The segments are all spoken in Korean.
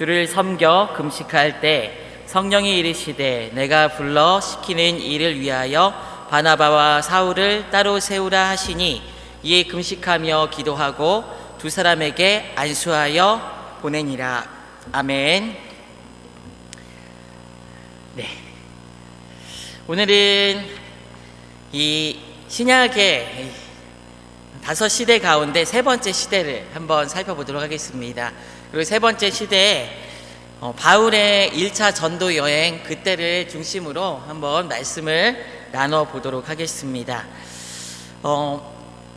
주를 섬겨 금식할 때 성령이 이르시되 내가 불러 시키는 일을 위하여 바나바와 사울을 따로 세우라 하시니 이에 금식하며 기도하고 두 사람에게 안수하여 보내니라. 아멘. 네. 오늘은 이 신약의 5시대 가운데 세 번째 시대를 한번 살펴보도록 하겠습니다. 그리고 세 번째 시대에 바울의 1차 전도 여행 그때를 중심으로 한번 말씀을 나눠보도록 하겠습니다.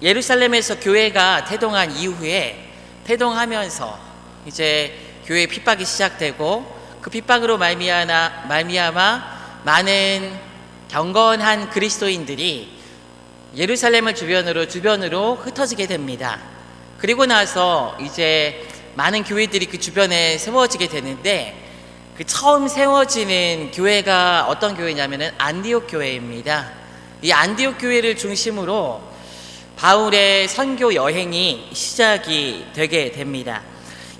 예루살렘에서 교회가 태동한 이후에 태동하면서 이제 교회 핍박이 시작되고 그 핍박으로 말미암아 많은 경건한 그리스도인들이 예루살렘을 주변으로 흩어지게 됩니다. 그리고 나서 이제 많은 교회들이 그 주변에 세워지게 되는데 그 처음 세워지는 교회가 어떤 교회냐면은 안디옥 교회입니다. 이 안디옥 교회를 중심으로 바울의 선교 여행이 시작이 되게 됩니다.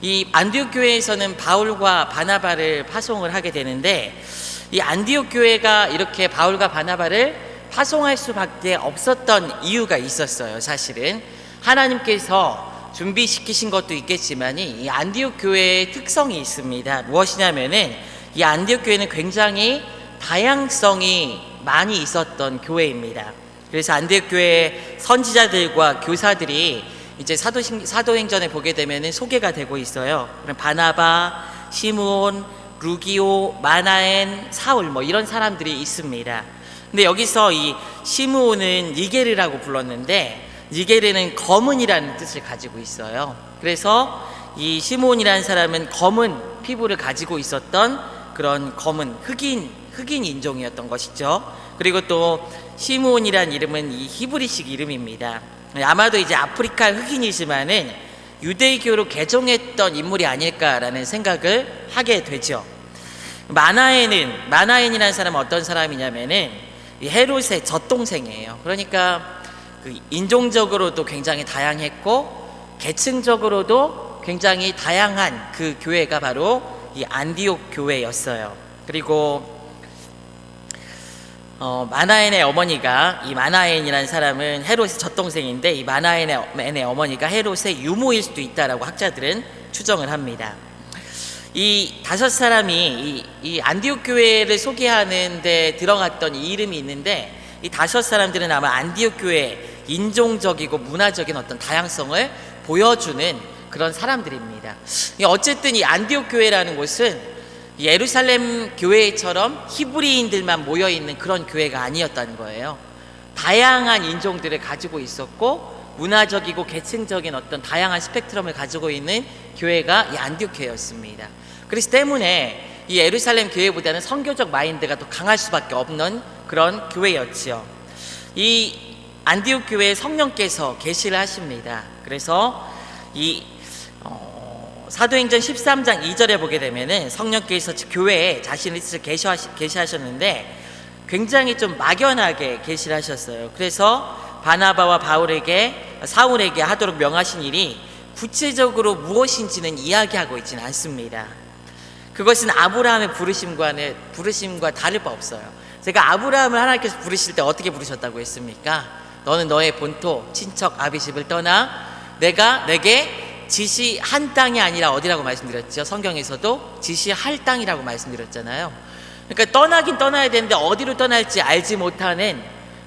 이 안디옥 교회에서는 바울과 바나바를 파송을 하게 되는데 이 안디옥 교회가 이렇게 바울과 바나바를 파송할 수밖에 없었던 이유가 있었어요. 사실은 하나님께서 준비시키신 것도 있겠지만 이 안디옥 교회의 특성이 있습니다. 무엇이냐면은 이 안디옥 교회는 굉장히 다양성이 많이 있었던 교회입니다. 그래서 안디옥 교회의 선지자들과 교사들이 이제 사도행전에 보게 되면은 소개가 되고 있어요. 바나바, 시므온, 루기오, 마나엔, 사울 이런 사람들이 있습니다. 근데 여기서 이 시므온은 니게르라고 불렀는데 니게르는 검은이라는 뜻을 가지고 있어요. 그래서 이 시므온이라는 사람은 검은 피부를 가지고 있었던 그런 검은 흑인 인종이었던 것이죠. 그리고 또 시므온이라는 이름은 이 히브리식 이름입니다. 아마도 이제 아프리카 흑인이지만은 유대교로 개종했던 인물이 아닐까라는 생각을 하게 되죠. 마나엔이라는 사람은 어떤 사람이냐면은 이 헤롯의 젖동생이에요. 그러니까 그 인종적으로도 굉장히 다양했고 계층적으로도 굉장히 다양한 그 교회가 바로 이 안디옥 교회였어요. 그리고 마나엔의 어머니가 이 마나엔이라는 사람은 헤롯의 젖동생인데 이 마나엔의 어머니가 헤롯의 유모일 수도 있다라고 학자들은 추정을 합니다. 이 5사람이 이 안디옥 교회를 소개하는 데 들어갔던 이 이름이 있는데 이 5사람들은 아마 안디옥 교회의 인종적이고 문화적인 어떤 다양성을 보여주는 그런 사람들입니다. 어쨌든 이 안디옥 교회라는 곳은 예루살렘 교회처럼 히브리인들만 모여있는 그런 교회가 아니었다는 거예요. 다양한 인종들을 가지고 있었고 문화적이고 계층적인 어떤 다양한 스펙트럼을 가지고 있는 교회가 이 안디옥 교회였습니다. 그렇기 때문에 이 예루살렘 교회보다는 선교적 마인드가 더 강할 수밖에 없는 그런 교회였지요. 이 안디옥 교회에 성령께서 계시를 하십니다. 그래서 이 사도행전 13장 2절에 보게 되면은 성령께서 교회에 자신의 뜻을 계시하셨는데 굉장히 좀 막연하게 계시를 하셨어요. 그래서 바나바와 사울에게 하도록 명하신 일이 구체적으로 무엇인지는 이야기하고 있지는 않습니다. 그것은 아브라함의 부르심과 다를 바 없어요. 제가 아브라함을 하나님께서 부르실 때 어떻게 부르셨다고 했습니까? 너는 너의 본토, 친척, 아비 집을 떠나 내가 내게 지시한 땅이 아니라 어디라고 말씀드렸죠? 성경에서도 지시할 땅이라고 말씀드렸잖아요. 그러니까 떠나긴 떠나야 되는데 어디로 떠날지 알지 못하는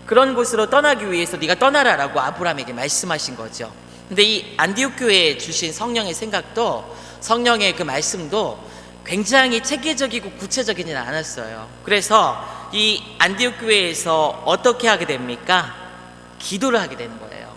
그런 곳으로 떠나기 위해서 네가 떠나라라고 아브라함에게 말씀하신 거죠. 근데 이 안디옥 교회에 주신 성령의 생각도 성령의 그 말씀도 굉장히 체계적이고 구체적이지는 않았어요. 그래서 이 안디옥 교회에서 어떻게 하게 됩니까? 기도를 하게 되는 거예요.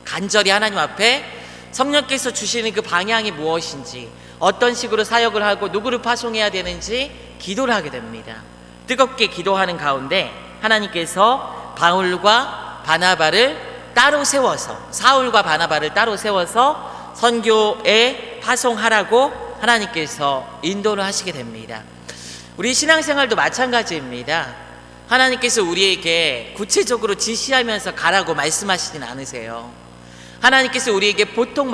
간절히 하나님 앞에 성령께서 주시는 그 방향이 무엇인지, 어떤 식으로 사역을 하고 누구를 파송해야 되는지 기도를 하게 됩니다. 뜨겁게 기도하는 가운데 하나님께서 바울과 바나바를 따로 세워서, 사울과 바나바를 따로 세워서 선교에 파송하라고 하나님께서 인도를 하시게 됩니다. 우리 신앙생활도 마찬가지입니다. 하나님께서 우리에게 구체적으로 지시하면서 가라고 말씀하시진 않으세요. 하나님께서 우리에게 보통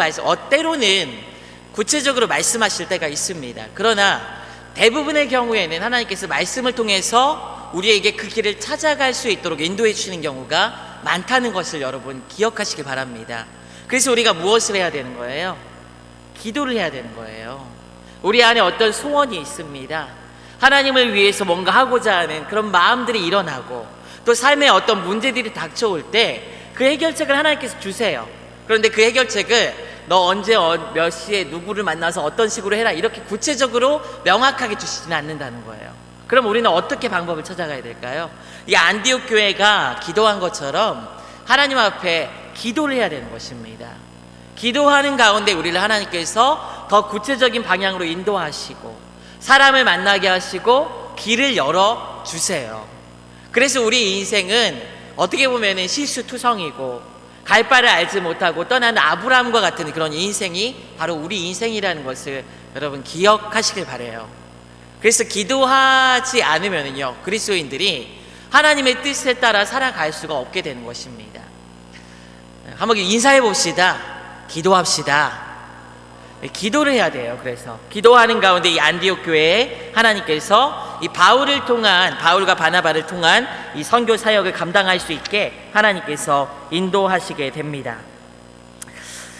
때로는 구체적으로 말씀하실 때가 있습니다. 그러나 대부분의 경우에는 하나님께서 말씀을 통해서 우리에게 그 길을 찾아갈 수 있도록 인도해 주시는 경우가 많다는 것을 여러분 기억하시기 바랍니다. 그래서 우리가 무엇을 해야 되는 거예요? 기도를 해야 되는 거예요. 우리 안에 어떤 소원이 있습니다. 하나님을 위해서 뭔가 하고자 하는 그런 마음들이 일어나고, 또 삶에 어떤 문제들이 닥쳐올 때 그 해결책을 하나님께서 주세요. 그런데 그 해결책을 너 언제 몇 시에 누구를 만나서 어떤 식으로 해라, 이렇게 구체적으로 명확하게 주시지는 않는다는 거예요. 그럼 우리는 어떻게 방법을 찾아가야 될까요? 이 안디옥 교회가 기도한 것처럼 하나님 앞에 기도를 해야 되는 것입니다. 기도하는 가운데 우리를 하나님께서 더 구체적인 방향으로 인도하시고 사람을 만나게 하시고 길을 열어주세요. 그래서 우리 인생은 어떻게 보면 실수투성이고 갈 바를 알지 못하고 떠나는 아브라함과 같은 그런 인생이 바로 우리 인생이라는 것을 여러분 기억하시길 바라요. 그래서 기도하지 않으면요, 그리스도인들이 하나님의 뜻에 따라 살아갈 수가 없게 되는 것입니다. 한번 인사해 봅시다. 기도합시다. 기도를 해야 돼요. 그래서 기도하는 가운데 이 안디옥 교회에 하나님께서 이 바울과 바나바를 통한 이 선교 사역을 감당할 수 있게 하나님께서 인도하시게 됩니다.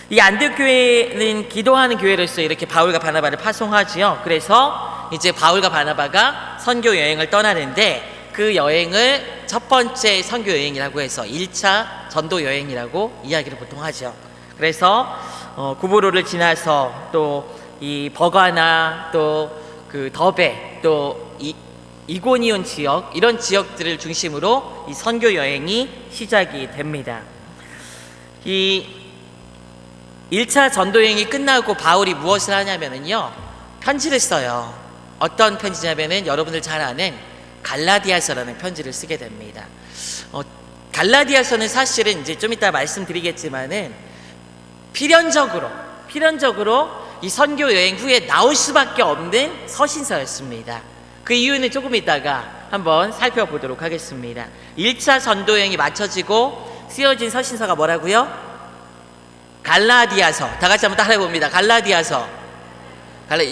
이 안디옥 교회는 기도하는 교회로서 이렇게 바울과 바나바를 파송하지요. 그래서 이제 바울과 바나바가 선교 여행을 떠나는데, 그 여행을 첫 번째 선교 여행이라고 해서 1차 전도 여행이라고 이야기를 보통 하죠. 그래서 구브로를 지나서 또 이 버가나, 또 그 더베, 또 이고니온 지역, 이런 지역들을 중심으로 이 선교 여행이 시작이 됩니다. 이 1차 전도 여행이 끝나고 바울이 무엇을 하냐면요, 편지를 써요. 어떤 편지냐면은 여러분들 잘 아는 갈라디아서라는 편지를 쓰게 됩니다. 갈라디아서는 사실은 이제 좀 이따 말씀드리겠지만은 필연적으로 이 선교 여행 후에 나올 수밖에 없는 서신서였습니다. 그 이유는 조금 이따가 한번 살펴보도록 하겠습니다. 1차 전도 여행이 마쳐지고 쓰여진 서신서가 뭐라고요? 갈라디아서. 다 같이 한번 따라해 봅니다. 갈라디아서.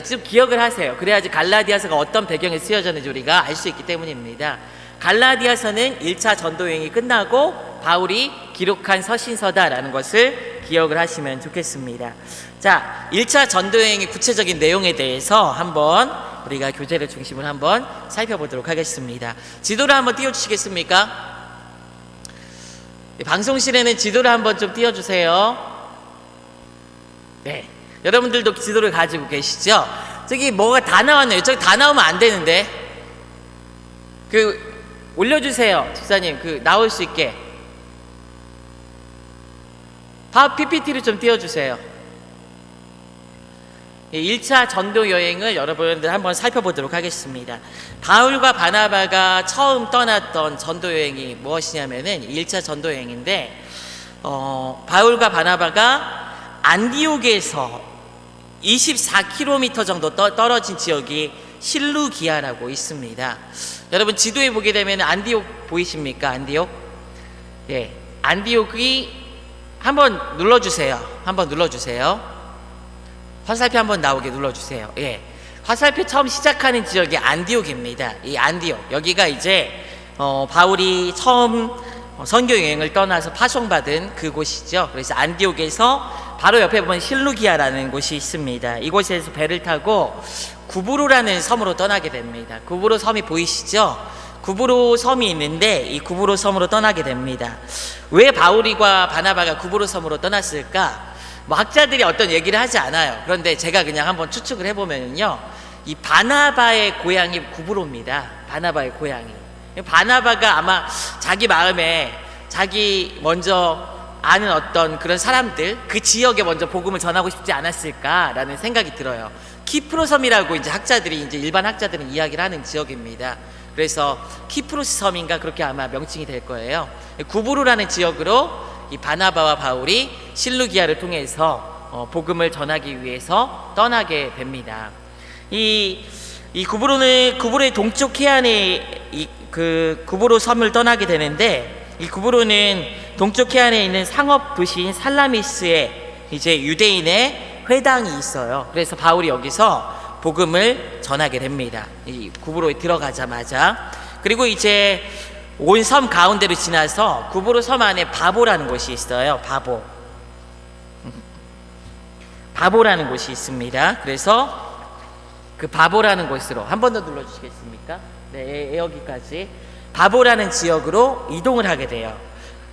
좀 기억을 하세요. 그래야지 갈라디아서가 어떤 배경에 쓰여졌는지 우리가 알 수 있기 때문입니다. 갈라디아서는 1차 전도 여행이 끝나고 바울이 기록한 서신서다라는 것을 기억을 하시면 좋겠습니다. 자, 1차 전도 여행의 구체적인 내용에 대해서 한번 우리가 교재를 중심으로 한번 살펴보도록 하겠습니다. 지도를 한번 띄워주시겠습니까? 방송실에는 지도를 한번 좀 띄워주세요. 네, 여러분들도 지도를 가지고 계시죠? 저기 뭐가 다 나왔네요. 저기 다 나오면 안 되는데. 올려주세요, 집사님. 나올 수 있게. PPT를 좀 띄워주세요. 1차 전도 여행을 여러분들 한번 살펴보도록 하겠습니다. 바울과 바나바가 처음 떠났던 전도 여행이 무엇이냐면은 1차 전도 여행인데, 바울과 바나바가 안디옥에서 24km 정도 떨어진 지역이 실루기아라고 있습니다. 여러분 지도에 보게 되면 안디옥 보이십니까? 안디옥? 예, 안디옥이 한번 눌러주세요. 화살표 한번 나오게 눌러주세요. 예, 화살표 처음 시작하는 지역이 안디옥입니다. 이 안디옥, 여기가 이제 바울이 처음 선교 여행을 떠나서 파송받은 그곳이죠. 그래서 안디옥에서 바로 옆에 보면 실루기아라는 곳이 있습니다. 이곳에서 배를 타고 구브로라는 섬으로 떠나게 됩니다. 구브로 섬이 보이시죠? 구브로 섬이 있는데 이 구브로 섬으로 떠나게 됩니다. 왜 바울과 바나바가 구브로 섬으로 떠났을까? 학자들이 어떤 얘기를 하지 않아요. 그런데 제가 그냥 한번 추측을 해보면요, 이 바나바의 고향이 구브로입니다. 바나바의 고향이. 바나바가 아마 자기 마음에 자기 먼저 아는 어떤 그런 사람들, 그 지역에 먼저 복음을 전하고 싶지 않았을까라는 생각이 들어요. 키프로 섬이라고 이제 일반 학자들은 이야기를 하는 지역입니다. 그래서 키프로스 섬인가 그렇게 아마 명칭이 될 거예요. 구브로라는 지역으로 이 바나바와 바울이 실루기아를 통해서 복음을 전하기 위해서 떠나게 됩니다. 이 구브로의 동쪽 해안에 구브로 섬을 떠나게 되는데, 이 구브로는 동쪽 해안에 있는 상업 도시인 살라미스에 이제 유대인의 회당이 있어요. 그래서 바울이 여기서 복음을 전하게 됩니다. 이 구브로에 들어가자마자. 그리고 이제 온 섬 가운데로 지나서 구브로 섬 안에 바보라는 곳이 있어요. 바보라는 곳이 있습니다. 그래서 그 바보라는 곳으로 한 번 더 눌러주시겠습니까? 네, 여기까지 바보라는 지역으로 이동을 하게 돼요.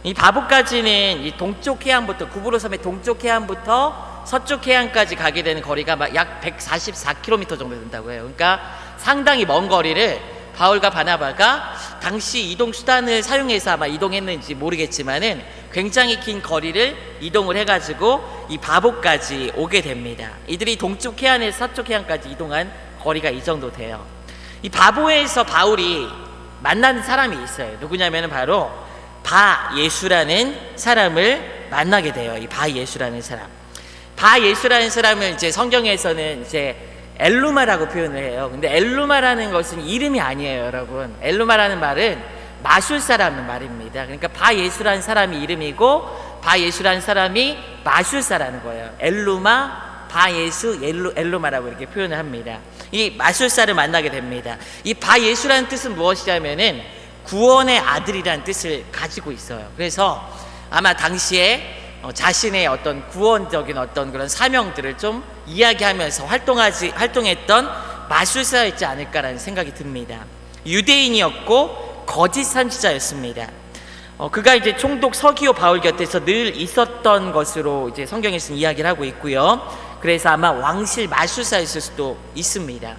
이 바보까지는 이 동쪽 해안부터 구브로 섬의 동쪽 해안부터 서쪽 해안까지 가게 되는 거리가 막 약 144km 정도 된다고 해요. 그러니까 상당히 먼 거리를 바울과 바나바가 당시 이동 수단을 사용해서 아마 이동했는지 모르겠지만은 굉장히 긴 거리를 이동을 해가지고 이 바보까지 오게 됩니다. 이들이 동쪽 해안에서 서쪽 해안까지 이동한 거리가 이 정도 돼요. 이 바보에서 바울이 만나는 사람이 있어요. 누구냐면은 바로 바예수라는 사람을 만나게 돼요. 이 바예수라는 사람. 바예수라는 사람을 이제 성경에서는 이제 엘루마라고 표현을 해요. 근데 엘루마라는 것은 이름이 아니에요, 여러분. 엘루마라는 말은 마술사라는 말입니다. 그러니까 바예수라는 사람이 이름이고 바예수라는 사람이 마술사라는 거예요. 엘루마, 바예수, 엘루마라고 이렇게 표현을 합니다. 이 마술사를 만나게 됩니다. 이 바예수라는 뜻은 무엇이냐면은 구원의 아들이라는 뜻을 가지고 있어요. 그래서 아마 당시에 자신의 어떤 구원적인 어떤 그런 사명들을 좀 이야기하면서 활동했던 마술사였지 않을까라는 생각이 듭니다. 유대인이었고 거짓 선지자였습니다. 그가 이제 총독 서기오 바울 곁에서 늘 있었던 것으로 이제 성경에서는 이야기를 하고 있고요. 그래서 아마 왕실 마술사였을 수도 있습니다.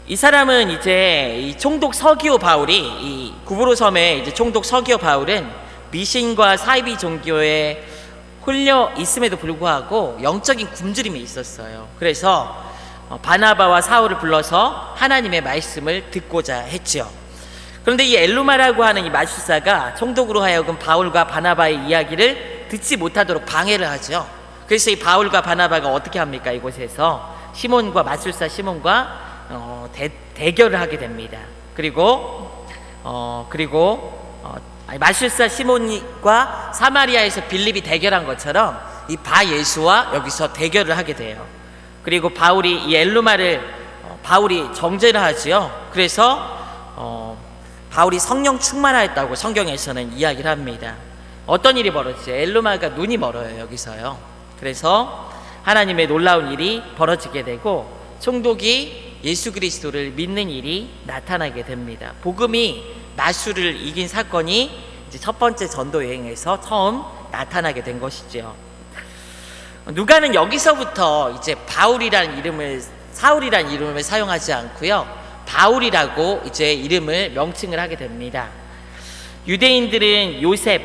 이 사람은 이제 이 총독 서기오 바울이 이 구브로 섬의 이제 총독 서기오 바울은 미신과 사이비 종교에 홀려 있음에도 불구하고 영적인 굶주림이 있었어요. 그래서 바나바와 사울을 불러서 하나님의 말씀을 듣고자 했죠. 그런데 이 엘루마라고 하는 이 마술사가 총독으로 하여금 바울과 바나바의 이야기를 듣지 못하도록 방해를 하죠. 그래서 이 바울과 바나바가 어떻게 합니까? 이곳에서 마술사 시몬과 대결을 하게 됩니다. 그리고 마술사 시몬과 사마리아에서 빌립이 대결한 것처럼 이 바예수와 여기서 대결을 하게 돼요. 그리고 바울이 이 엘루마를 바울이 정죄를 하지요. 그래서 바울이 성령 충만하였다고 성경에서는 이야기를 합니다. 어떤 일이 벌어지죠? 엘루마가 눈이 멀어요, 여기서요. 그래서 하나님의 놀라운 일이 벌어지게 되고 총독이 예수 그리스도를 믿는 일이 나타나게 됩니다. 복음이 마술을 이긴 사건이 이제 첫 번째 전도 여행에서 처음 나타나게 된 것이죠. 누가는 여기서부터 이제 사울이라는 이름을 사용하지 않고요, 바울이라고 이제 이름을 명칭을 하게 됩니다. 유대인들은 요셉,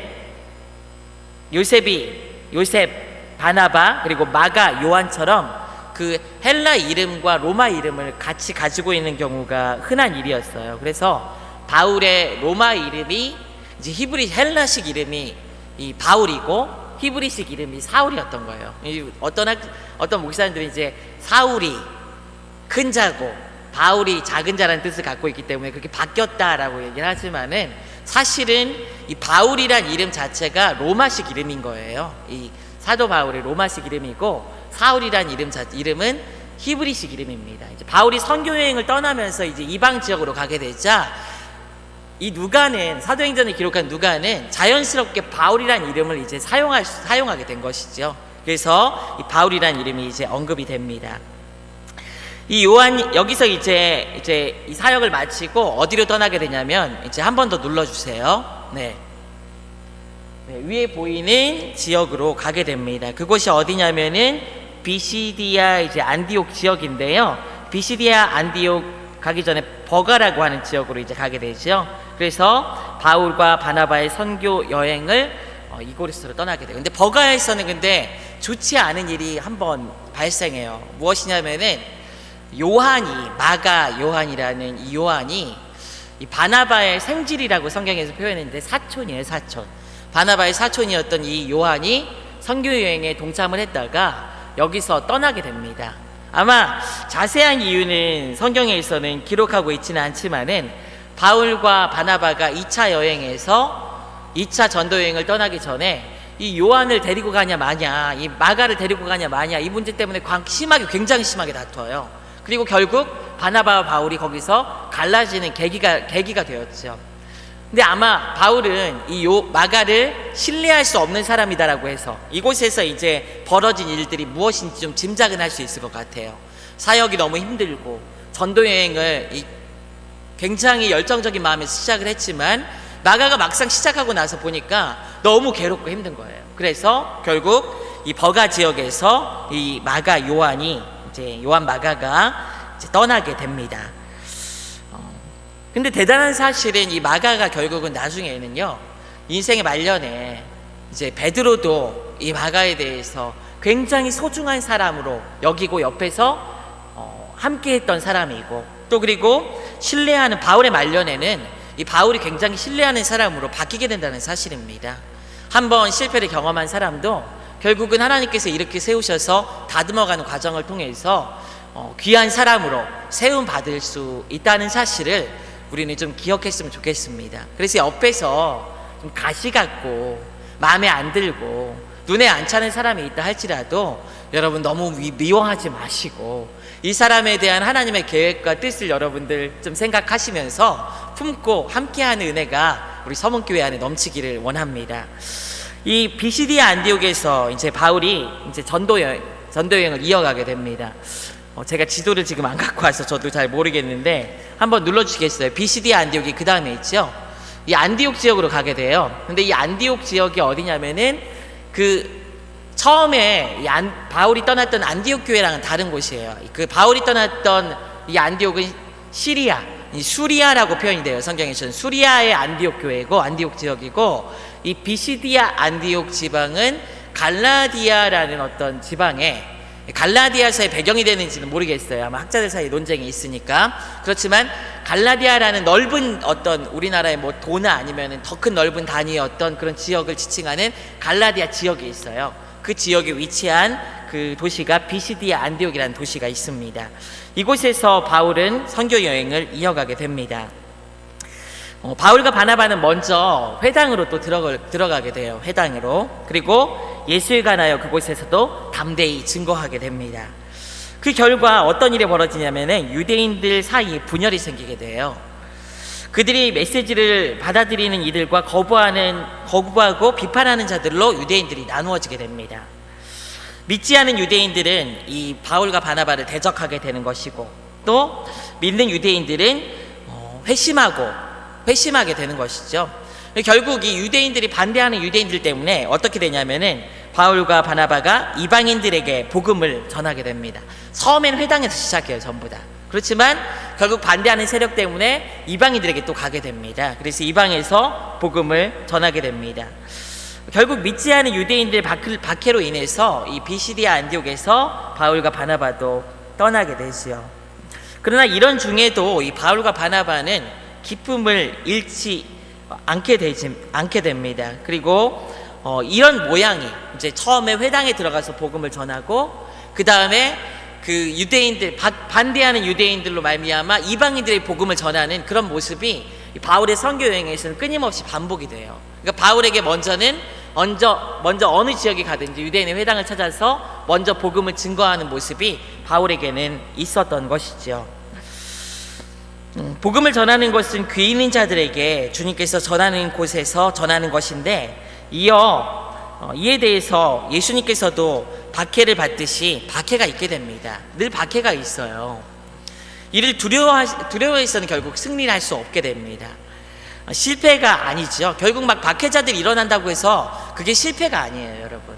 바나바, 그리고 마가, 요한처럼 그 헬라 이름과 로마 이름을 같이 가지고 있는 경우가 흔한 일이었어요. 그래서 바울의 로마 이름이 이제 헬라식 이름이 이 바울이고 히브리식 이름이 사울이었던 거예요. 어떤 목사님들이 이제 사울이 큰 자고 바울이 작은 자라는 뜻을 갖고 있기 때문에 그렇게 바뀌었다라고 얘기를 하지만은 사실은 이 바울이란 이름 자체가 로마식 이름인 거예요. 이 사도 바울의 로마식 이름이고 사울이란 이름은 히브리식 이름입니다. 이제 바울이 선교 여행을 떠나면서 이제 이방 지역으로 가게 되자 이 누가는 사도행전을 기록한 누가는 자연스럽게 바울이란 이름을 이제 사용하게 된 것이죠. 그래서 이 바울이란 이름이 이제 언급이 됩니다. 이 요한 여기서 이제 이 사역을 마치고 어디로 떠나게 되냐면 이제 한 번 더 눌러주세요. 네, 위에 보이는 지역으로 가게 됩니다. 그곳이 어디냐면은 비시디아 이제 안디옥 지역인데요. 비시디아 안디옥 가기 전에 버가라고 하는 지역으로 이제 가게 되죠. 그래서 바울과 바나바의 선교 여행을 이곳으로 떠나게 돼요. 근데 버가에서는 근데 좋지 않은 일이 한번 발생해요. 무엇이냐면은 마가 요한이라는 이 요한이 이 바나바의 생질이라고 성경에서 표현했는데 사촌이에요, 사촌. 바나바의 사촌이었던 이 요한이 선교 여행에 동참을 했다가 여기서 떠나게 됩니다. 아마 자세한 이유는 성경에서는 기록하고 있지는 않지만은 바울과 바나바가 2차 여행에서 2차 전도 여행을 떠나기 전에 이 요한을 데리고 가냐 마냐, 이 마가를 데리고 가냐 마냐, 이 문제 때문에 굉장히 심하게 다투어요. 그리고 결국 바나바와 바울이 거기서 갈라지는 계기가 되었죠. 근데 아마 바울은 이 마가를 신뢰할 수 없는 사람이다라고 해서 이곳에서 이제 벌어진 일들이 무엇인지 좀 짐작은 할 수 있을 것 같아요. 사역이 너무 힘들고 전도 여행을 굉장히 열정적인 마음에서 시작을 했지만 마가가 막상 시작하고 나서 보니까 너무 괴롭고 힘든 거예요. 그래서 결국 이 버가 지역에서 이 마가 요한이 이제 요한 마가가 이제 떠나게 됩니다. 근데 대단한 사실은 이 마가가 결국은 나중에는요, 인생의 말년에 이제 베드로도 이 마가에 대해서 굉장히 소중한 사람으로 여기고 옆에서 함께 했던 사람이고, 또 그리고 신뢰하는 바울의 말년에는 이 바울이 굉장히 신뢰하는 사람으로 바뀌게 된다는 사실입니다. 한번 실패를 경험한 사람도 결국은 하나님께서 이렇게 세우셔서 다듬어가는 과정을 통해서 귀한 사람으로 세움 받을 수 있다는 사실을 우리는 좀 기억했으면 좋겠습니다. 그래서 옆에서 좀 가시 같고 마음에 안 들고 눈에 안 차는 사람이 있다 할지라도 여러분 너무 미워하지 마시고 이 사람에 대한 하나님의 계획과 뜻을 여러분들 좀 생각하시면서 품고 함께하는 은혜가 우리 서문교회 안에 넘치기를 원합니다. 이 비시디아 안디옥에서 이제 바울이 이제 전도 여행을 이어가게 됩니다. 제가 지도를 지금 안 갖고 와서 저도 잘 모르겠는데 한번 눌러주시겠어요? 비시디아 안디옥이 그 다음에 있죠. 이 안디옥 지역으로 가게 돼요. 근데 이 안디옥 지역이 어디냐면은 처음에 바울이 떠났던 안디옥 교회랑은 다른 곳이에요. 그 바울이 떠났던 이 안디옥은 시리아, 수리아라고 표현이 돼요. 성경에서는 수리아의 안디옥 교회고 안디옥 지역이고, 이 비시디아 안디옥 지방은 갈라디아라는 어떤 지방에, 갈라디아서의 배경이 되는지는 모르겠어요. 아마 학자들 사이에 논쟁이 있으니까. 그렇지만 갈라디아라는 넓은 어떤 우리나라의 뭐 도나 아니면 더 큰 넓은 단위의 어떤 그런 지역을 지칭하는 갈라디아 지역이 있어요. 그 지역에 위치한 그 도시가 비시디아 안디옥이라는 도시가 있습니다. 이곳에서 바울은 선교 여행을 이어가게 됩니다. 바울과 바나바는 먼저 회당으로 또 들어가게 돼요. 회당으로. 그리고 예수에 관하여 그곳에서도 담대히 증거하게 됩니다. 그 결과 어떤 일이 벌어지냐면은 유대인들 사이에 분열이 생기게 돼요. 그들이 메시지를 받아들이는 이들과 거부하고 비판하는 자들로 유대인들이 나누어지게 됩니다. 믿지 않은 유대인들은 이 바울과 바나바를 대적하게 되는 것이고, 또 믿는 유대인들은 회심하게 되는 것이죠. 결국 이 유대인들이 반대하는 유대인들 때문에 어떻게 되냐면은 바울과 바나바가 이방인들에게 복음을 전하게 됩니다. 처음엔 회당에서 시작해요, 전부 다. 그렇지만 결국 반대하는 세력 때문에 이방인들에게 또 가게 됩니다. 그래서 이방에서 복음을 전하게 됩니다. 결국 믿지 않은 유대인들의 박해로 인해서 이 비시디아 안디옥에서 바울과 바나바도 떠나게 되지요. 그러나 이런 중에도 이 바울과 바나바는 기쁨을 잃지 않게 됩니다. 그리고 이런 모양이 이제 처음에 회당에 들어가서 복음을 전하고, 그 다음에 그 유대인들 반대하는 유대인들로 말미암아 이방인들의 복음을 전하는 그런 모습이 바울의 선교 여행에서는 끊임없이 반복이 돼요. 그러니까 바울에게 먼저 어느 지역에 가든지 유대인의 회당을 찾아서 먼저 복음을 증거하는 모습이 바울에게는 있었던 것이죠. 복음을 전하는 것은 귀 있는 자들에게 주님께서 전하는 곳에서 전하는 것인데, 이에 대해서 예수님께서도 박해를 받듯이 박해가 있게 됩니다. 늘 박해가 있어요. 이를 두려워해서는 결국 승리를 할 수 없게 됩니다. 실패가 아니죠. 결국 막 박해자들이 일어난다고 해서 그게 실패가 아니에요, 여러분.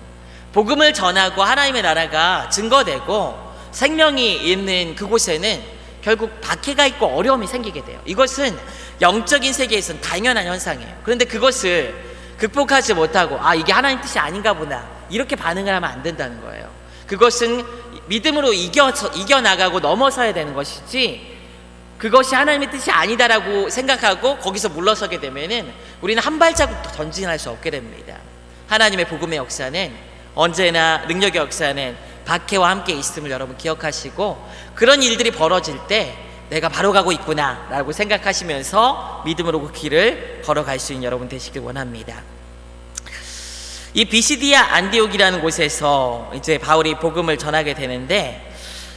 복음을 전하고 하나님의 나라가 증거되고 생명이 있는 그곳에는 결국 박해가 있고 어려움이 생기게 돼요. 이것은 영적인 세계에서는 당연한 현상이에요. 그런데 그것을 극복하지 못하고 이게 하나님 뜻이 아닌가 보다 이렇게 반응을 하면 안 된다는 거예요. 그것은 믿음으로 이겨나가고 넘어서야 되는 것이지, 그것이 하나님의 뜻이 아니다라고 생각하고 거기서 물러서게 되면은 우리는 한 발자국도 전진할 수 없게 됩니다. 하나님의 복음의 역사는 언제나, 능력의 역사는 박해와 함께 있음을 여러분 기억하시고, 그런 일들이 벌어질 때 내가 바로 가고 있구나 라고 생각하시면서 믿음으로 그 길을 걸어갈 수 있는 여러분 되시길 원합니다. 이 비시디아 안디옥이라는 곳에서 이제 바울이 복음을 전하게 되는데,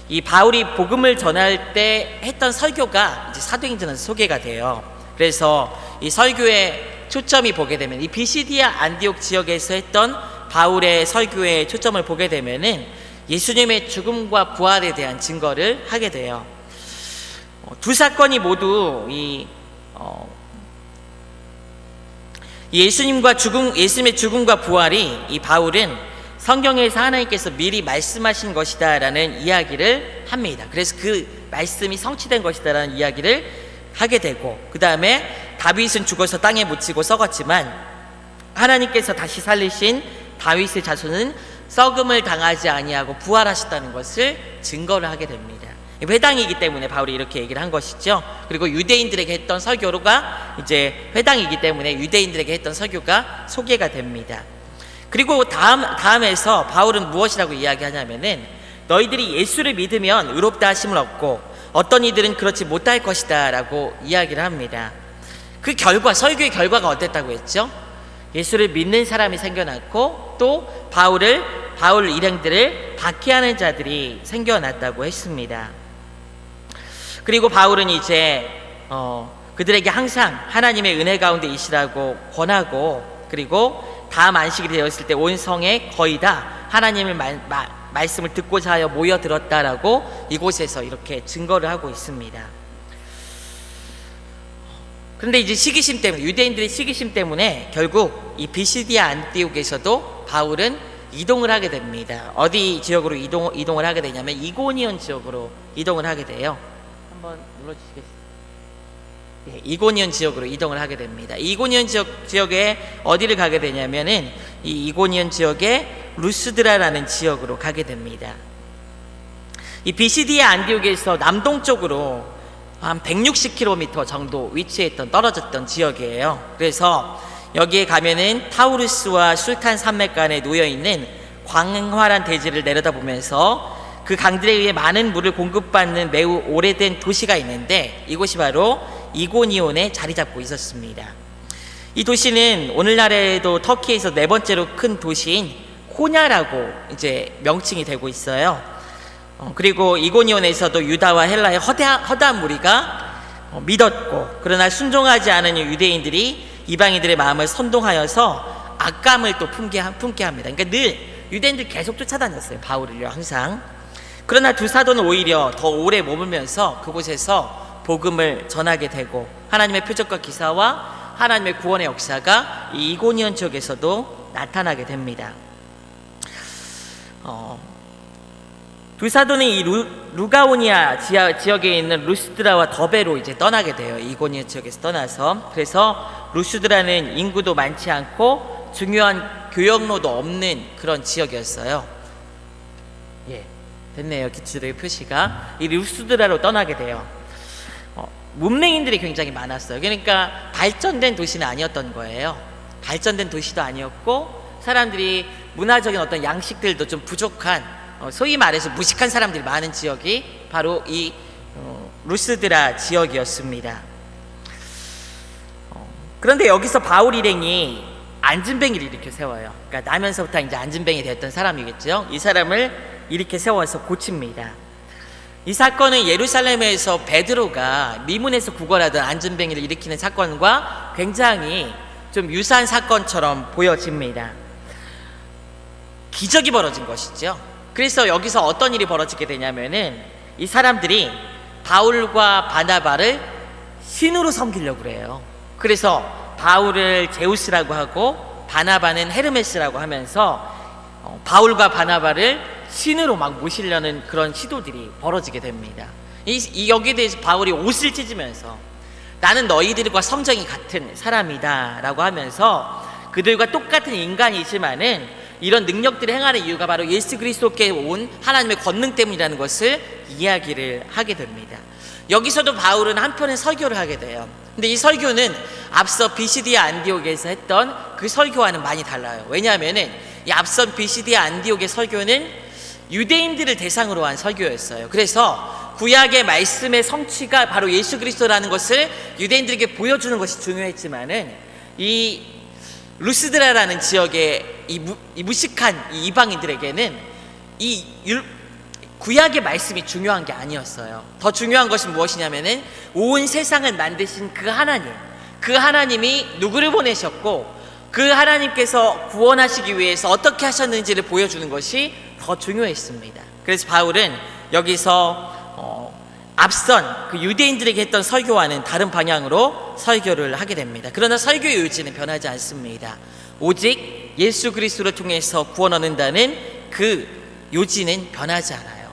이 바울이 복음을 전할 때 했던 설교가 이제 사도행전에서 소개가 돼요. 그래서 이 설교에 초점이 보게 되면, 이 비시디아 안디옥 지역에서 했던 바울의 설교에 초점을 보게 되면은 예수님의 죽음과 부활에 대한 증거를 하게 돼요. 두 사건이 모두 예수님의 죽음과 부활이, 이 바울은 성경에서 하나님께서 미리 말씀하신 것이다라는 이야기를 합니다. 그래서 그 말씀이 성취된 것이다라는 이야기를 하게 되고, 그 다음에 다윗은 죽어서 땅에 묻히고 썩었지만 하나님께서 다시 살리신 다윗의 자손은 썩음을 당하지 아니하고 부활하셨다는 것을 증거를 하게 됩니다. 회당이기 때문에 바울이 이렇게 얘기를 한 것이죠. 그리고 유대인들에게 했던 설교가 이제 회당이기 때문에 유대인들에게 했던 설교가 소개가 됩니다. 그리고 다음에서 바울은 무엇이라고 이야기하냐면은, 너희들이 예수를 믿으면 의롭다 하심을 얻고 어떤 이들은 그렇지 못할 것이다 라고 이야기를 합니다. 그 결과, 설교의 결과가 어땠다고 했죠? 예수를 믿는 사람이 생겨났고, 또 바울 일행들을 박해하는 자들이 생겨났다고 했습니다. 그리고 바울은 이제 그들에게 항상 하나님의 은혜 가운데 있으라고 권하고, 그리고 다음 안식일이 되었을 때 온 성에 거의 다 하나님의 말씀을 듣고자 하여 모여들었다라고 이곳에서 이렇게 증거를 하고 있습니다. 그런데 이제 시기심 때문에, 유대인들의 시기심 때문에 결국 이 비시디아 안디옥에서도 바울은 이동을 하게 됩니다. 어디 지역으로 이동을 하게 되냐면 이고니온 지역으로 이동을 하게 돼요. 한번 눌러주시겠어요? 네, 이고니온 지역으로 이동을 하게 됩니다. 이고니온 지역에 어디를 가게 되냐면은 이 이고니온 지역에 루스드라라는 지역으로 가게 됩니다. 이 비시디아 안디옥에서 남동쪽으로 한 160km 정도 떨어졌던 지역이에요. 그래서 여기에 가면은 타우루스와 술탄 산맥 간에 놓여있는 광활한 대지를 내려다보면서 그 강들에 의해 많은 물을 공급받는 매우 오래된 도시가 있는데, 이곳이 바로 이고니온에 자리 잡고 있었습니다. 이 도시는 오늘날에도 터키에서 네 번째로 큰 도시인 코냐라고 이제 명칭이 되고 있어요. 그리고 이고니온에서도 유다와 헬라의 허다한 무리가 믿었고, 그러나 순종하지 않은 유대인들이 이방인들의 마음을 선동하여서 악감을 또 품게 합니다. 그러니까 늘 유대인들 계속 쫓아다녔어요, 바울을요, 항상. 그러나 두 사도는 오히려 더 오래 머물면서 그곳에서 복음을 전하게 되고, 하나님의 표적과 기사와 하나님의 구원의 역사가 이 이고니온 지역에서도 나타나게 됩니다. 두 사도는 이 루가오니아 지역에 있는 루스드라와 더베로 이제 떠나게 돼요. 이고니온 지역에서 떠나서. 그래서 루스드라는 인구도 많지 않고 중요한 교역로도 없는 그런 지역이었어요. 예, 됐네요. 기초도의 표시가. 이 루스드라로 떠나게 돼요. 문맹인들이 굉장히 많았어요. 그러니까 발전된 도시는 아니었던 거예요. 발전된 도시도 아니었고, 사람들이 문화적인 어떤 양식들도 좀 부족한, 소위 말해서 무식한 사람들이 많은 지역이 바로 이 루스드라 지역이었습니다. 그런데 여기서 바울 일행이 안진뱅이를 이렇게 세워요. 그러니까 나면서부터 이제 안진뱅이 됐던 사람이겠죠. 이 사람을 이렇게 세워서 고칩니다. 이 사건은 예루살렘에서 베드로가 미문에서 구걸하던 안진뱅이를 일으키는 사건과 굉장히 좀 유사한 사건처럼 보여집니다. 기적이 벌어진 것이죠. 그래서 여기서 어떤 일이 벌어지게 되냐면은, 이 사람들이 바울과 바나바를 신으로 섬기려고 그래요. 그래서 바울을 제우스라고 하고 바나바는 헤르메스라고 하면서 바울과 바나바를 신으로 막 모시려는 그런 시도들이 벌어지게 됩니다. 여기에 대해서 바울이 옷을 찢으면서 나는 너희들과 성정이 같은 사람이다 라고 하면서, 그들과 똑같은 인간이지만은 이런 능력들을 행하는 이유가 바로 예수 그리스도께 온 하나님의 권능 때문이라는 것을 이야기를 하게 됩니다. 여기서도 바울은 한편의 설교를 하게 돼요. 근데 이 설교는 앞서 비시디아 안디옥에서 했던 그 설교와는 많이 달라요. 왜냐하면은 이 앞선 비시디아 안디옥의 설교는 유대인들을 대상으로 한 설교였어요. 그래서 구약의 말씀의 성취가 바로 예수 그리스도라는 것을 유대인들에게 보여주는 것이 중요했지만은, 이 루스드라라는 지역의 이 무식한 이 이방인들에게는 구약의 말씀이 중요한 게 아니었어요. 더 중요한 것이 무엇이냐면은 온 세상을 만드신 그 하나님, 그 하나님이 누구를 보내셨고 그 하나님께서 구원하시기 위해서 어떻게 하셨는지를 보여주는 것이 더 중요했습니다. 그래서 바울은 여기서 앞선 그 유대인들에게 했던 설교와는 다른 방향으로 설교를 하게 됩니다. 그러나 설교의 요지는 변하지 않습니다. 오직 예수 그리스도를 통해서 구원 얻는다는 그 요지는 변하지 않아요.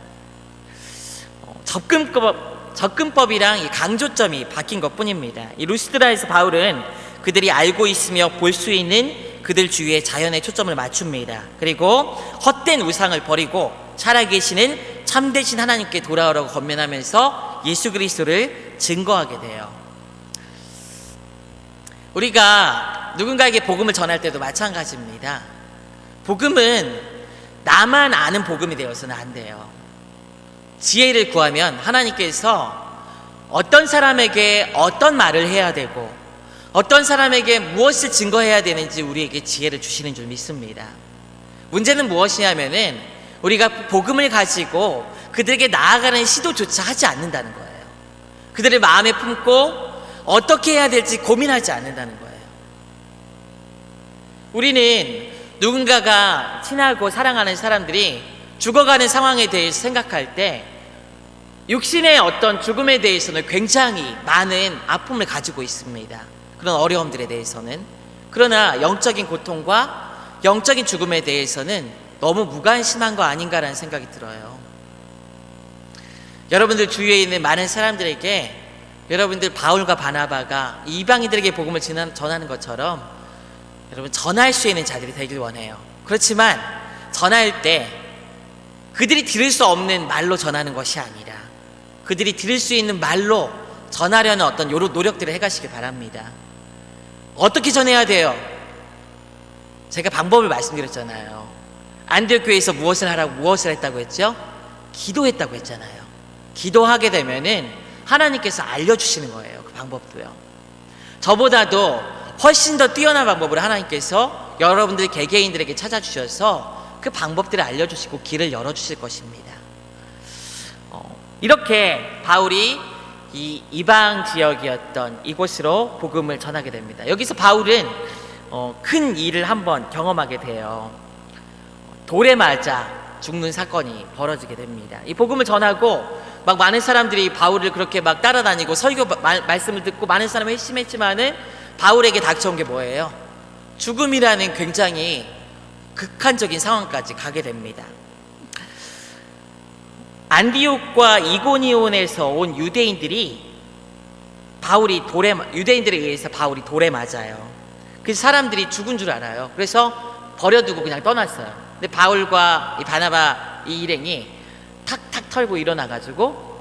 접근법이랑 이 강조점이 바뀐 것뿐입니다. 이 루스드라에서 바울은 그들이 알고 있으며 볼 수 있는 그들 주위에 자연의 초점을 맞춥니다. 그리고 헛된 우상을 버리고 살아계시는 참되신 하나님께 돌아오라고 권면하면서 예수 그리스도를 증거하게 돼요. 우리가 누군가에게 복음을 전할 때도 마찬가지입니다. 복음은 나만 아는 복음이 되어서는 안 돼요. 지혜를 구하면 하나님께서 어떤 사람에게 어떤 말을 해야 되고 어떤 사람에게 무엇을 증거해야 되는지 우리에게 지혜를 주시는 줄 믿습니다. 문제는 무엇이냐면은 우리가 복음을 가지고 그들에게 나아가는 시도조차 하지 않는다는 거예요. 그들의 마음에 품고 어떻게 해야 될지 고민하지 않는다는 거예요. 우리는 누군가가 친하고 사랑하는 사람들이 죽어가는 상황에 대해서 생각할 때 육신의 어떤 죽음에 대해서는 굉장히 많은 아픔을 가지고 있습니다. 그런 어려움들에 대해서는. 그러나 영적인 고통과 영적인 죽음에 대해서는 너무 무관심한 거 아닌가라는 생각이 들어요. 여러분들 주위에 있는 많은 사람들에게 여러분들 바울과 바나바가 이방인들에게 복음을 전하는 것처럼 여러분 전할 수 있는 자들이 되길 원해요. 그렇지만 전할 때 그들이 들을 수 없는 말로 전하는 것이 아니라 그들이 들을 수 있는 말로 전하려는 어떤 노력들을 해가시길 바랍니다. 어떻게 전해야 돼요? 제가 방법을 말씀드렸잖아요. 안디옥 교회에서 무엇을 하라고 무엇을 했다고 했죠? 기도했다고 했잖아요. 기도하게 되면은 하나님께서 알려주시는 거예요. 그 방법도요. 저보다도 훨씬 더 뛰어난 방법을 하나님께서 여러분들 개개인들에게 찾아주셔서 그 방법들을 알려주시고 길을 열어주실 것입니다. 이렇게 바울이 이 이방 지역이었던 이곳으로 복음을 전하게 됩니다. 여기서 바울은 큰 일을 한번 경험하게 돼요. 돌에 맞아 죽는 사건이 벌어지게 됩니다. 이 복음을 전하고 막 많은 사람들이 바울을 그렇게 막 따라다니고 설교 말씀을 듣고 많은 사람이 회심했지만은 바울에게 닥쳐온 게 뭐예요? 죽음이라는 굉장히 극한적인 상황까지 가게 됩니다. 안디옥과 이고니온에서 온 유대인들이 유대인들에 의해서 바울이 돌에 맞아요. 그래서 사람들이 죽은 줄 알아요. 그래서 버려두고 그냥 떠났어요. 근데 바울과 이 바나바 이 일행이 탁탁 털고 일어나가지고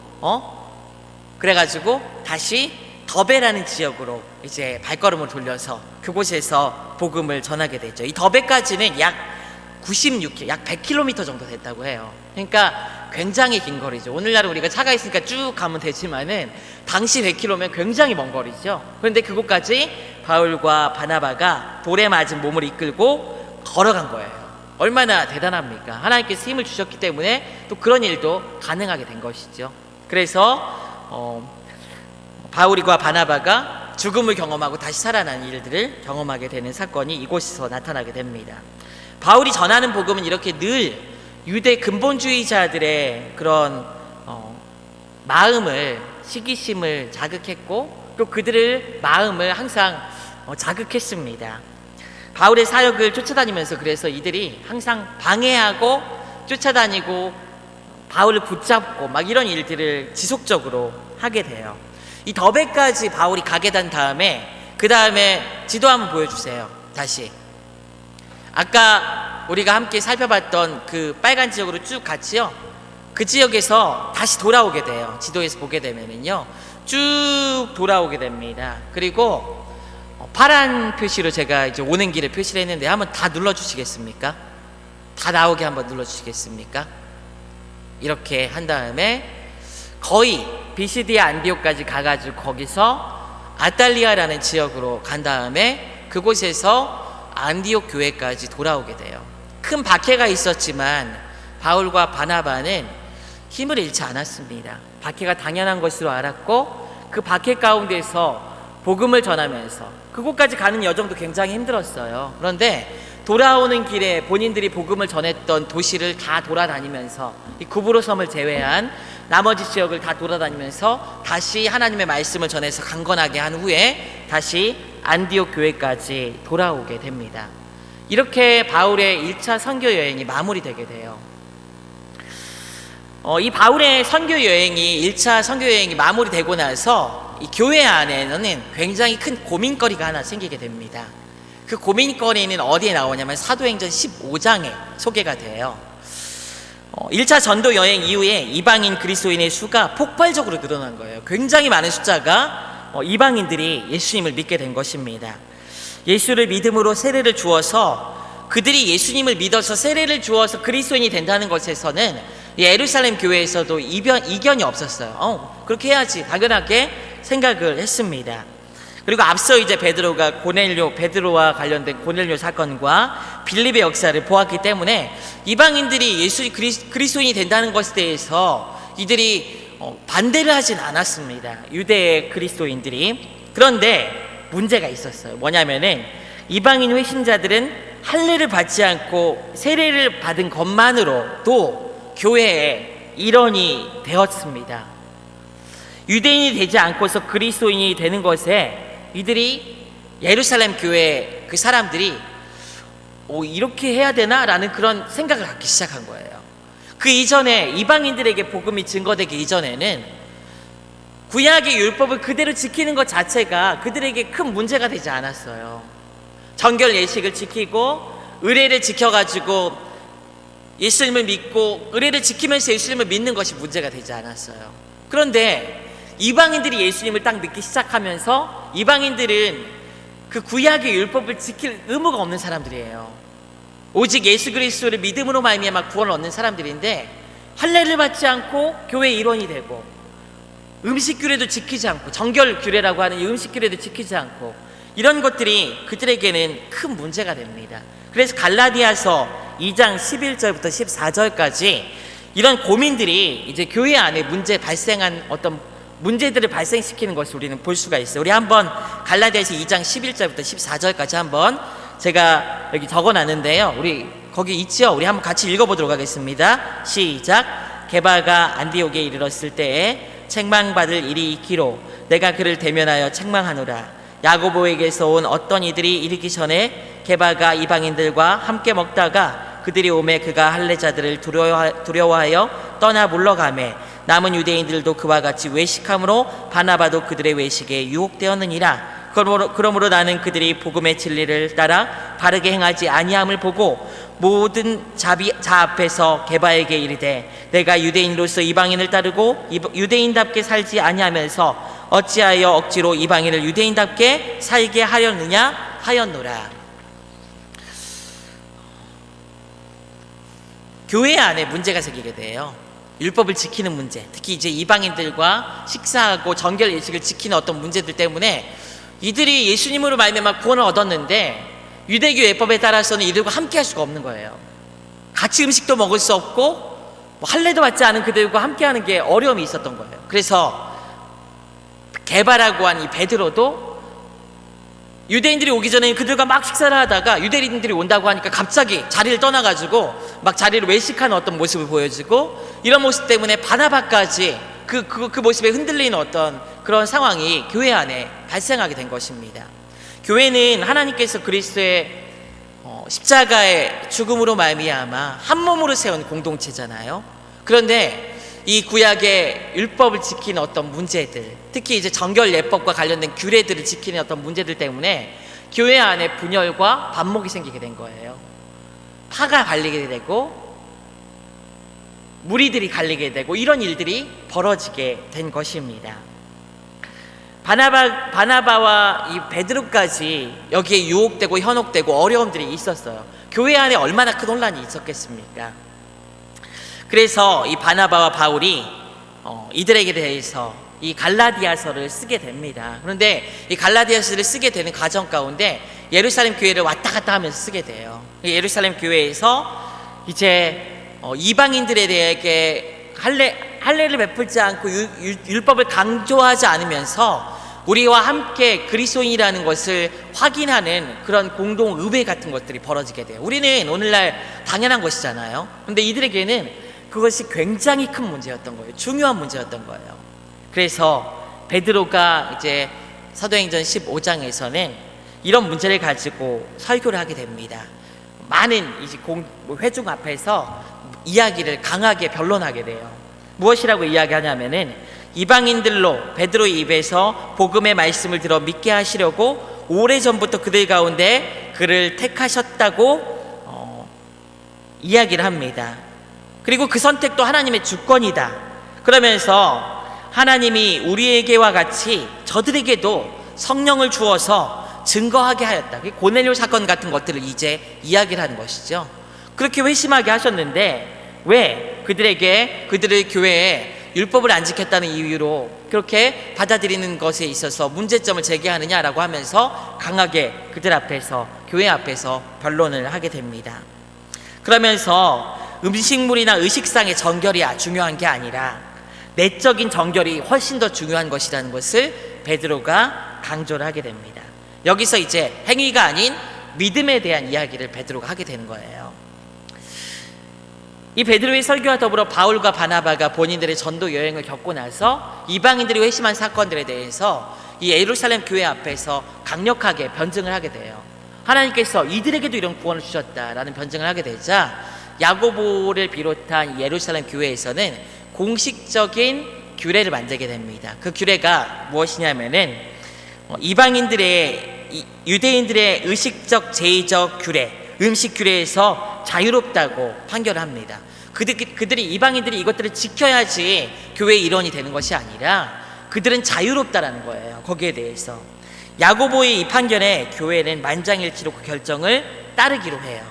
그래가지고 다시 더베라는 지역으로 이제 발걸음을 돌려서 그곳에서 복음을 전하게 됐죠. 이 더베까지는 약 96km, 약 100km 정도 됐다고 해요. 그러니까 굉장히 긴 거리죠. 오늘날은 우리가 차가 있으니까 쭉 가면 되지만은 당시 100km면 굉장히 먼 거리죠. 그런데 그곳까지 바울과 바나바가 돌에 맞은 몸을 이끌고 걸어간 거예요. 얼마나 대단합니까? 하나님께서 힘을 주셨기 때문에 또 그런 일도 가능하게 된 것이죠. 그래서 바울과 바나바가 죽음을 경험하고 다시 살아난 일들을 경험하게 되는 사건이 이곳에서 나타나게 됩니다. 바울이 전하는 복음은 이렇게 늘 유대 근본주의자들의 그런 마음을, 시기심을 자극했고 또 그들의 마음을 항상 자극했습니다. 바울의 사역을 쫓아다니면서 그래서 이들이 항상 방해하고 쫓아다니고 바울을 붙잡고 막 이런 일들을 지속적으로 하게 돼요. 이 더베까지 바울이 가게 된 다음에 그 다음에 지도 한번 보여주세요. 다시 아까 우리가 함께 살펴봤던 그 빨간 지역으로 쭉 갔지요. 그 지역에서 다시 돌아오게 돼요. 지도에서 보게 되면은요 쭉 돌아오게 됩니다. 그리고 파란 표시로 제가 이제 오는 길을 표시를 했는데 한번 다 눌러주시겠습니까? 다 나오게 한번 눌러주시겠습니까? 이렇게 한 다음에 거의 비시디아 안디옥까지 가가지고 거기서 아탈리아라는 지역으로 간 다음에 그곳에서 안디옥 교회까지 돌아오게 돼요. 큰 박해가 있었지만 바울과 바나바는 힘을 잃지 않았습니다. 박해가 당연한 것으로 알았고 그 박해 가운데서 복음을 전하면서 그곳까지 가는 여정도 굉장히 힘들었어요. 그런데 돌아오는 길에 본인들이 복음을 전했던 도시를 다 돌아다니면서 이 구브로 섬을 제외한 나머지 지역을 다 돌아다니면서 다시 하나님의 말씀을 전해서 강건하게 한 후에 다시 안디옥 교회까지 돌아오게 됩니다. 이렇게 바울의 1차 선교 여행이 마무리되게 돼요. 이 바울의 선교 여행이 1차 선교 여행이 마무리되고 나서 이 교회 안에는 굉장히 큰 고민거리가 하나 생기게 됩니다. 그 고민거리는 어디에 나오냐면 사도행전 15장에 소개가 돼요. 1차 전도 여행 이후에 이방인 그리스도인의 수가 폭발적으로 늘어난 거예요. 굉장히 많은 숫자가 이방인들이 예수님을 믿게 된 것입니다. 예수를 믿음으로 세례를 주어서 그들이 예수님을 믿어서 세례를 주어서 그리스도인이 된다는 것에서는 예루살렘 교회에서도 이견이 없었어요. 그렇게 해야지 당연하게 생각을 했습니다. 그리고 앞서 이제 베드로와 관련된 고넬료 사건과 빌립의 역사를 보았기 때문에 이방인들이 예수 그리스도인이 된다는 것에 대해서 이들이 반대를 하진 않았습니다. 유대의 그리스도인들이. 그런데 문제가 있었어요. 뭐냐면은 이방인 회신자들은 할례를 받지 않고 세례를 받은 것만으로도 교회의 일원이 되었습니다. 유대인이 되지 않고서 그리스도인이 되는 것에 이들이 예루살렘 교회 그 사람들이 이렇게 해야 되나? 라는 그런 생각을 갖기 시작한 거예요. 그 이전에 이방인들에게 복음이 증거되기 이전에는 구약의 율법을 그대로 지키는 것 자체가 그들에게 큰 문제가 되지 않았어요. 정결 예식을 지키고 의례를 지켜가지고 예수님을 믿고 의례를 지키면서 예수님을 믿는 것이 문제가 되지 않았어요. 그런데 이방인들이 예수님을 딱 믿기 시작하면서 이방인들은 그 구약의 율법을 지킬 의무가 없는 사람들이에요. 오직 예수 그리스도를 믿음으로 말미암아 구원을 얻는 사람들인데 할례를 받지 않고 교회의 일원이 되고 음식 규례도 지키지 않고 정결 규례라고 하는 이 음식 규례도 지키지 않고 이런 것들이 그들에게는 큰 문제가 됩니다. 그래서 갈라디아서 2장 11절부터 14절까지 이런 고민들이 이제 교회 안에 발생한 어떤 문제들을 발생시키는 것을 우리는 볼 수가 있어요. 우리 한번 갈라디아서 2장 11절부터 14절까지 한번 제가 여기 적어놨는데요. 우리 거기 있죠? 우리 한번 같이 읽어보도록 하겠습니다. 시작. 게바가 안디옥에 이르렀을 때에 책망받을 일이 있기로 내가 그를 대면하여 책망하노라. 야고보에게서 온 어떤 이들이 이르기 전에 게바가 이방인들과 함께 먹다가 그들이 오매 그가 할례자들을 두려워하여 떠나 물러가매 남은 유대인들도 그와 같이 외식함으로 바나바도 그들의 외식에 유혹되었느니라. 그러므로 나는 그들이 복음의 진리를 따라 바르게 행하지 아니함을 보고 모든 자 앞에서 게바에게 이르되 내가 유대인으로서 이방인을 따르고 유대인답게 살지 아니하면서 어찌하여 억지로 이방인을 유대인답게 살게 하려느냐 하였노라. 교회 안에 문제가 생기게 돼요. 율법을 지키는 문제, 특히 이제 이방인들과 식사하고 정결 예식을 지키는 어떤 문제들 때문에 이들이 예수님으로 말미암아 구원을 얻었는데 유대교 예법에 따라서는 이들과 함께 할 수가 없는 거예요. 같이 음식도 먹을 수 없고 할례도 받지 않은 그들과 함께 하는 게 어려움이 있었던 거예요. 그래서 게바라고 한 이 베드로도 유대인들이 오기 전에 그들과 막 식사를 하다가 유대인들이 온다고 하니까 갑자기 자리를 떠나가지고 막 자리를 외식하는 어떤 모습을 보여주고 이런 모습 때문에 바나바까지 그 모습에 흔들리는 어떤 그런 상황이 교회 안에 발생하게 된 것입니다. 교회는 하나님께서 그리스도의 십자가의 죽음으로 말미암아 한 몸으로 세운 공동체잖아요. 그런데 이 구약의 율법을 지키는 어떤 문제들, 특히 이제 정결 예법과 관련된 규례들을 지키는 어떤 문제들 때문에 교회 안에 분열과 반목이 생기게 된 거예요. 파가 갈리게 되고 무리들이 갈리게 되고 이런 일들이 벌어지게 된 것입니다. 바나바와 이 베드로까지 여기에 유혹되고 현혹되고 어려움들이 있었어요. 교회 안에 얼마나 큰 혼란이 있었겠습니까? 그래서 이 바나바와 바울이 이들에게 대해서 이 갈라디아서를 쓰게 됩니다. 그런데 이 갈라디아서를 쓰게 되는 과정 가운데 예루살렘 교회를 왔다 갔다 하면서 쓰게 돼요. 예루살렘 교회에서 이제 이방인들에 대해 할례를 베풀지 않고 율법을 강조하지 않으면서 우리와 함께 그리스도인이라는 것을 확인하는 그런 공동 의회 같은 것들이 벌어지게 돼요. 우리는 오늘날 당연한 것이잖아요. 근데 이들에게는 그것이 굉장히 큰 문제였던 거예요. 중요한 문제였던 거예요. 그래서 베드로가 이제 사도행전 15장에서는 이런 문제를 가지고 설교를 하게 됩니다. 많은 이제 회중 앞에서 이야기를 강하게 변론하게 돼요. 무엇이라고 이야기하냐면은 이방인들로 베드로의 입에서 복음의 말씀을 들어 믿게 하시려고 오래전부터 그들 가운데 그를 택하셨다고 이야기를 합니다. 그리고 그 선택도 하나님의 주권이다. 그러면서 하나님이 우리에게와 같이 저들에게도 성령을 주어서 증거하게 하였다. 고넬료 사건 같은 것들을 이제 이야기를 하는 것이죠. 그렇게 회심하게 하셨는데 왜 그들의 교회에 율법을 안 지켰다는 이유로 그렇게 받아들이는 것에 있어서 문제점을 제기하느냐라고 하면서 강하게 그들 앞에서, 교회 앞에서 변론을 하게 됩니다. 그러면서 음식물이나 의식상의 정결이 중요한 게 아니라 내적인 정결이 훨씬 더 중요한 것이라는 것을 베드로가 강조를 하게 됩니다. 여기서 이제 행위가 아닌 믿음에 대한 이야기를 베드로가 하게 되는 거예요. 이 베드로의 설교와 더불어 바울과 바나바가 본인들의 전도 여행을 겪고 나서 이방인들이 회심한 사건들에 대해서 이 예루살렘 교회 앞에서 강력하게 변증을 하게 돼요. 하나님께서 이들에게도 이런 구원을 주셨다라는 변증을 하게 되자 야고보를 비롯한 예루살렘 교회에서는 공식적인 규례를 만들게 됩니다. 그 규례가 무엇이냐면은 유대인들의 의식적 제의적 규례, 음식 규례에서 자유롭다고 판결을 합니다. 이방인들이 이것들을 지켜야지 교회의 일원이 되는 것이 아니라 그들은 자유롭다라는 거예요. 거기에 대해서 야고보의 이 판결에 교회는 만장일치로 그 결정을 따르기로 해요.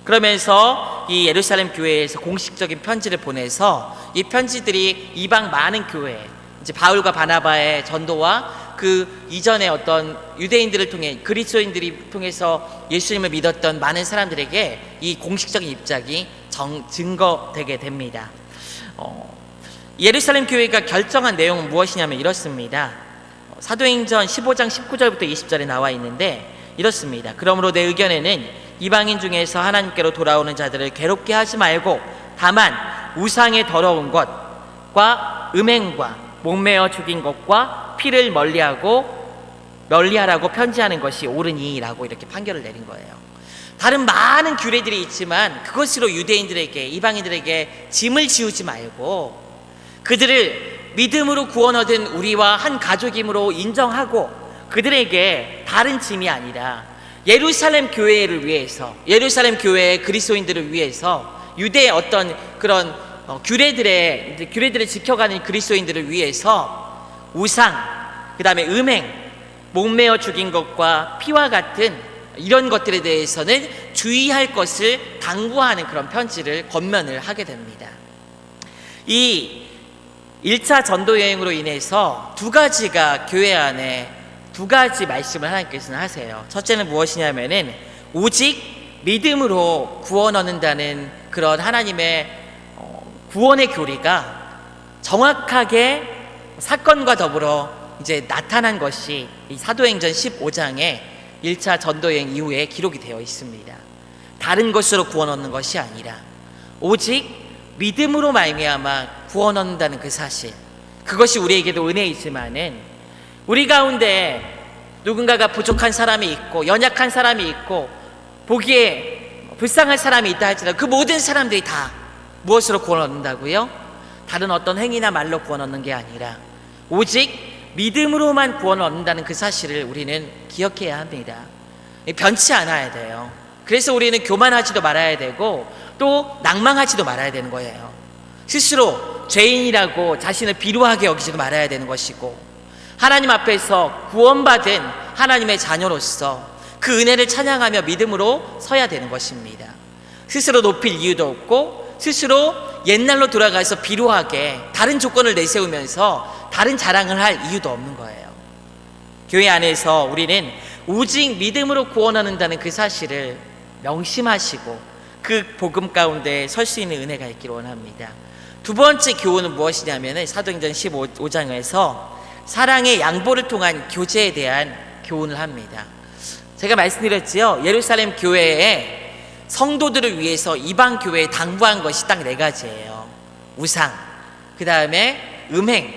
그러면서 이 예루살렘 교회에서 공식적인 편지를 보내서 이 편지들이 이방 많은 교회, 이제 바울과 바나바의 전도와 그 이전에 어떤 유대인들을 통해 그리스도인들이 통해서 예수님을 믿었던 많은 사람들에게 이 공식적인 입장이 증거되게 됩니다. 예루살렘 교회가 결정한 내용은 무엇이냐면 이렇습니다. 사도행전 15장 19절부터 20절에 나와 있는데 이렇습니다. 그러므로 내 의견에는 이방인 중에서 하나님께로 돌아오는 자들을 괴롭게 하지 말고 다만 우상의 더러운 것과 음행과 목매어 죽인 것과 피를 멀리하라고 편지하는 것이 옳으니라고 이렇게 판결을 내린 거예요. 다른 많은 규례들이 있지만 그것으로 유대인들에게, 이방인들에게 짐을 지우지 말고 그들을 믿음으로 구원 얻은 우리와 한 가족임으로 인정하고 그들에게 다른 짐이 아니라 예루살렘 교회를 위해서, 예루살렘 교회의 그리스도인들을 위해서 유대의 어떤 그런 규례들을 지켜가는 그리스도인들을 위해서 우상, 그 다음에 음행, 목매어 죽인 것과 피와 같은 이런 것들에 대해서는 주의할 것을 당부하는 그런 편지를 권면을 하게 됩니다. 이 1차 전도 여행으로 인해서 두 가지가 교회 안에 두 가지 말씀을 하나님께서는 하세요. 첫째는 무엇이냐면은 오직 믿음으로 구원 얻는다는 그런 하나님의 구원의 교리가 정확하게 사건과 더불어 이제 나타난 것이 이 사도행전 15장에 1차 전도여행 이후에 기록이 되어 있습니다. 다른 것으로 구원 얻는 것이 아니라 오직 믿음으로 말미암아 구원 얻는다는 그 사실, 그것이 우리에게도 은혜이지만은 우리 가운데 누군가가 부족한 사람이 있고 연약한 사람이 있고 보기에 불쌍한 사람이 있다 할지라도 그 모든 사람들이 다 무엇으로 구원 얻는다고요? 다른 어떤 행위나 말로 구원 얻는 게 아니라 오직 믿음으로만 구원을 얻는다는 그 사실을 우리는 기억해야 합니다. 변치 않아야 돼요. 그래서 우리는 교만하지도 말아야 되고 또 낭망하지도 말아야 되는 거예요. 스스로 죄인이라고 자신을 비루하게 여기지도 말아야 되는 것이고 하나님 앞에서 구원받은 하나님의 자녀로서 그 은혜를 찬양하며 믿음으로 서야 되는 것입니다. 스스로 높일 이유도 없고 스스로 옛날로 돌아가서 비루하게 다른 조건을 내세우면서 다른 자랑을 할 이유도 없는 거예요. 교회 안에서 우리는 오직 믿음으로 구원하는다는 그 사실을 명심하시고 그 복음 가운데 설 수 있는 은혜가 있기를 원합니다. 두 번째 교훈은 무엇이냐면 사도행전 15장에서 사랑의 양보를 통한 교제에 대한 교훈을 합니다. 제가 말씀드렸지요. 예루살렘 교회에 성도들을 위해서 이방 교회에 당부한 것이 딱 네 가지예요. 우상, 그 다음에 음행,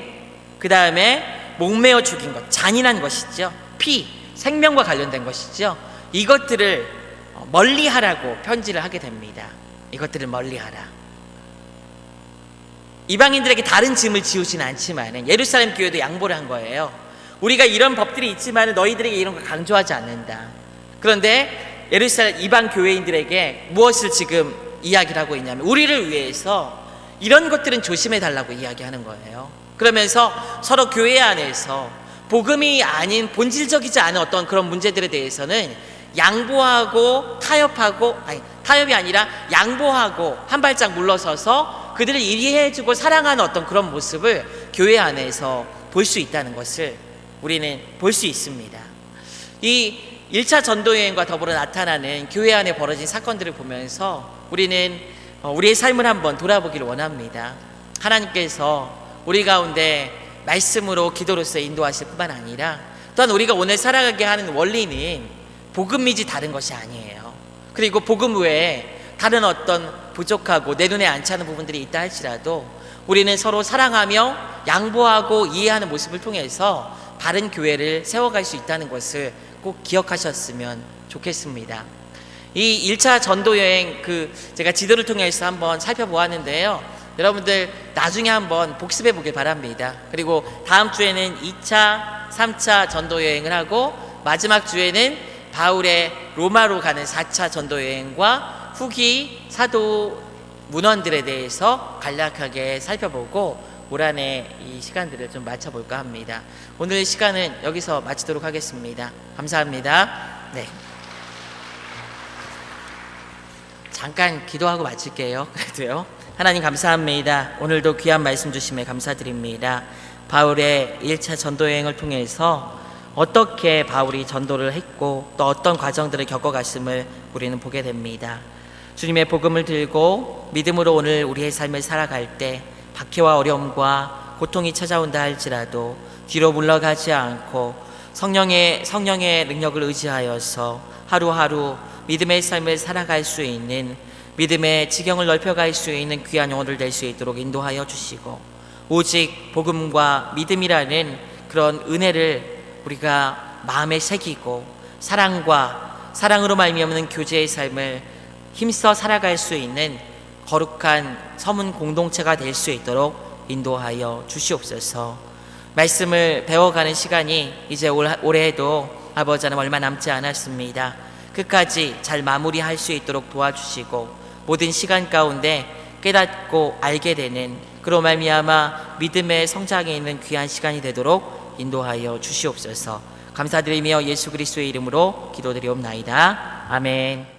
그 다음에 목매어 죽인 것, 잔인한 것이죠. 피, 생명과 관련된 것이죠. 이것들을 멀리하라고 편지를 하게 됩니다. 이것들을 멀리하라. 이방인들에게 다른 짐을 지우지는 않지만 예루살렘 교회도 양보를 한 거예요. 우리가 이런 법들이 있지만 너희들에게 이런 걸 강조하지 않는다. 그런데 예루살렘 이방 교회인들에게 무엇을 지금 이야기를 하고 있냐면 우리를 위해서 이런 것들은 조심해 달라고 이야기하는 거예요. 그러면서 서로 교회 안에서 복음이 아닌 본질적이지 않은 어떤 그런 문제들에 대해서는 양보하고 타협이 아니라 양보하고 한 발짝 물러서서 그들을 이해해주고 사랑하는 어떤 그런 모습을 교회 안에서 볼 수 있다는 것을 우리는 볼 수 있습니다. 이 1차 전도여행과 더불어 나타나는 교회 안에 벌어진 사건들을 보면서 우리는 우리의 삶을 한번 돌아보기를 원합니다. 하나님께서 우리 가운데 말씀으로 기도로서 인도하실 뿐만 아니라 또한 우리가 오늘 살아가게 하는 원리는 복음이지 다른 것이 아니에요. 그리고 복음 외에 다른 어떤 부족하고 내 눈에 안 차는 부분들이 있다 할지라도 우리는 서로 사랑하며 양보하고 이해하는 모습을 통해서 바른 교회를 세워갈 수 있다는 것을 꼭 기억하셨으면 좋겠습니다. 이 1차 전도여행 제가 지도를 통해서 한번 살펴보았는데요. 여러분들 나중에 한번 복습해 보길 바랍니다. 그리고 다음 주에는 2차, 3차 전도여행을 하고 마지막 주에는 바울의 로마로 가는 4차 전도여행과 후기 사도 문헌들에 대해서 간략하게 살펴보고 올 한해 이 시간들을 좀 마쳐볼까 합니다. 오늘 시간은 여기서 마치도록 하겠습니다. 감사합니다. 네. 잠깐 기도하고 마칠게요. 그래도요. 하나님 감사합니다. 오늘도 귀한 말씀 주심에 감사드립니다. 바울의 1차 전도여행을 통해서 어떻게 바울이 전도를 했고 또 어떤 과정들을 겪어갔음을 우리는 보게 됩니다. 주님의 복음을 들고 믿음으로 오늘 우리의 삶을 살아갈 때 박해와 어려움과 고통이 찾아온다 할지라도 뒤로 물러가지 않고 성령의 능력을 의지하여서 하루하루 믿음의 삶을 살아갈 수 있는 믿음의 지경을 넓혀갈 수 있는 귀한 영혼들 될 수 있도록 인도하여 주시고 오직 복음과 믿음이라는 그런 은혜를 우리가 마음에 새기고 사랑으로 말미암는 교제의 삶을 힘써 살아갈 수 있는 거룩한 서문 공동체가 될 수 있도록 인도하여 주시옵소서. 말씀을 배워가는 시간이 이제 올해에도 아버지 하나님 얼마 남지 않았습니다. 끝까지 잘 마무리할 수 있도록 도와주시고 모든 시간 가운데 깨닫고 알게 되는 그로 말미암아 믿음의 성장에 있는 귀한 시간이 되도록 인도하여 주시옵소서. 감사드리며 예수 그리스도의 이름으로 기도드리옵나이다. 아멘.